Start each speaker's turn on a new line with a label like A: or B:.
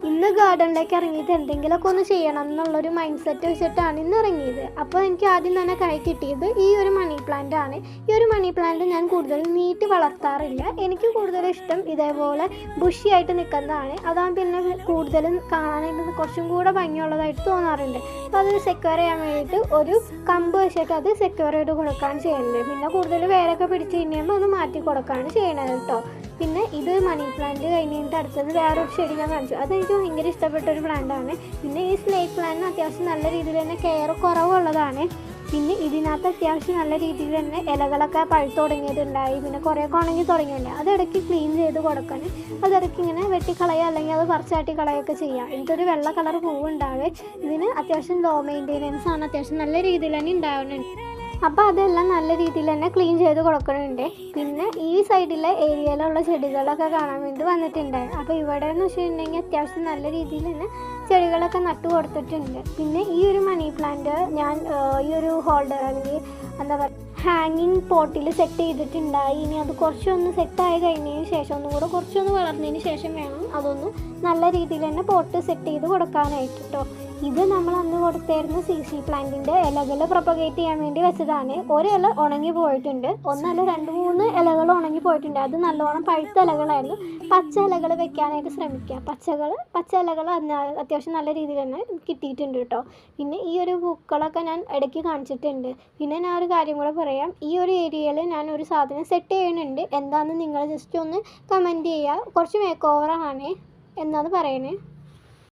A: ഇന്ന് ഗാർഡനിലേക്ക് ഇറങ്ങിയിട്ട് എന്തെങ്കിലുമൊക്കെ ഒന്ന് ചെയ്യണം എന്നുള്ളൊരു മൈൻഡ് സെറ്റ് വെച്ചിട്ടാണ് ഇന്ന് ഇറങ്ങിയത്. അപ്പോൾ എനിക്ക് ആദ്യം തന്നെ കൈ കിട്ടിയത് ഈ ഒരു മണി പ്ലാന്റ് ആണ്. ഈ ഒരു മണി പ്ലാന്റ് ഞാൻ കൂടുതൽ നീട്ടി വളർത്താറില്ല. എനിക്ക് കൂടുതൽ ഇഷ്ടം ഇതേപോലെ ബുഷിയായിട്ട് നിൽക്കുന്നതാണ്. അതാണ് പിന്നെ കൂടുതലും കാണാനായിട്ട് കുറച്ചും കൂടെ ഭംഗിയുള്ളതായിട്ട് തോന്നാറുണ്ട്. അപ്പോൾ അത് സെക്യൂർ ചെയ്യാൻ വേണ്ടിയിട്ട് ഒരു കമ്പ് വെച്ചിട്ട് അത് സെക്യൂർ ചെയ്ത് കൊടുക്കുകയാണ് ചെയ്യുന്നത്. പിന്നെ കൂടുതൽ വേരൊക്കെ പിടിച്ച് കഴിയുമ്പോൾ ഒന്ന് മാറ്റി കൊടുക്കുകയാണ് ചെയ്യണത് കേട്ടോ. പിന്നെ ഇത് മണി പ്ലാന്റ് കഴിഞ്ഞിട്ട് അടുത്തത് വേറൊരു ചെടി ഞാൻ കാണിച്ചു. അതെനിക്ക് ഭയങ്കര ഇഷ്ടപ്പെട്ടൊരു പ്ലാന്റാണ്. പിന്നെ ഈ സ്നേക്ക് പ്ലാന്റിന് അത്യാവശ്യം നല്ല രീതിയിൽ തന്നെ കെയർ കുറവുള്ളതാണ്. പിന്നെ ഇതിനകത്ത് അത്യാവശ്യം നല്ല രീതിയിൽ തന്നെ ഇലകളൊക്കെ പഴുത്ത് തുടങ്ങിയിട്ടുണ്ടായി. പിന്നെ കുറേയൊക്കെ ഉണങ്ങി തുടങ്ങിയിട്ടുണ്ട്. അതിടയ്ക്ക് ക്ലീൻ ചെയ്ത് കൊടുക്കാൻ അതിടയ്ക്ക് ഇങ്ങനെ വെട്ടിക്കളയുക അല്ലെങ്കിൽ അത് പറിച്ചാട്ടി കളയൊക്കെ ചെയ്യാം. ഇതൊരു വെള്ള കളർ പൂവുണ്ടാവേ. ഇതിന് അത്യാവശ്യം ലോ മെയിൻ്റെനൻസ് ആണ്. അത്യാവശ്യം നല്ല രീതിയിൽ തന്നെ ഉണ്ടാവുന്നുണ്ട്. അപ്പോൾ അതെല്ലാം നല്ല രീതിയിൽ തന്നെ ക്ലീൻ ചെയ്ത് കൊടുക്കുന്നുണ്ട്. പിന്നെ ഈ സൈഡിലെ ഏരിയയിലുള്ള ചെടികളൊക്കെ കാണാൻ വേണ്ടി വന്നിട്ടുണ്ട്. അപ്പോൾ ഇവിടെ എന്ന് വെച്ചിട്ടുണ്ടെങ്കിൽ അത്യാവശ്യം നല്ല രീതിയിൽ തന്നെ ചെടികളൊക്കെ നട്ടു കൊടുത്തിട്ടുണ്ട്. പിന്നെ ഈ ഒരു മണി പ്ലാന്റ് ഞാൻ ഈ ഒരു ഹോൾഡർ അല്ലെങ്കിൽ എന്താ പറയുക ഹാങ്ങിങ് പോട്ടിൽ സെറ്റ് ചെയ്തിട്ടുണ്ടായി. ഇനി അത് കുറച്ചൊന്ന് സെറ്റായി കഴിഞ്ഞതിന് ശേഷം ഒന്നും കൂടെ കുറച്ചൊന്ന് വളർന്നതിന് ശേഷം വേണം അതൊന്ന് നല്ല രീതിയിൽ തന്നെ പോട്ട് സെറ്റ് ചെയ്ത് കൊടുക്കാനായിട്ട് കേട്ടോ. ഇത് നമ്മൾ അന്ന് കൊടുത്തായിരുന്ന CC പ്ലാന്റിൻ്റെ ഇലകൾ പ്രൊപ്പഗേറ്റ് ചെയ്യാൻ വേണ്ടി വെച്ചതാണ്. ഒരു ഇല ഉണങ്ങി പോയിട്ടുണ്ട്, ഒന്നല്ല 2-3 ഇലകൾ ഉണങ്ങി പോയിട്ടുണ്ട്. അത് നല്ലോണം പഴുത്ത ഇലകളായിരുന്നു. പച്ച ഇലകൾ വെക്കാനായിട്ട് ശ്രമിക്കുക. പച്ച ഇലകൾ അത്യാവശ്യം നല്ല രീതിയിൽ തന്നെ കിട്ടിയിട്ടുണ്ട് കേട്ടോ. പിന്നെ ഈ ഒരു പൂക്കളൊക്കെ ഞാൻ ഇടയ്ക്ക് കാണിച്ചിട്ടുണ്ട്. പിന്നെ ഞാൻ ഒരു കാര്യം കൂടെ പറയാം. ഈ ഒരു ഏരിയയിൽ ഞാൻ ഒരു സാധനം സെറ്റ് ചെയ്യുന്നുണ്ട്. എന്താണെന്ന് നിങ്ങൾ ജസ്റ്റ് ഒന്ന് കമൻറ്റ് ചെയ്യുക. കുറച്ച് മേക്ക് ഓവറാണ്, എന്താണെന്ന് പറയണേ.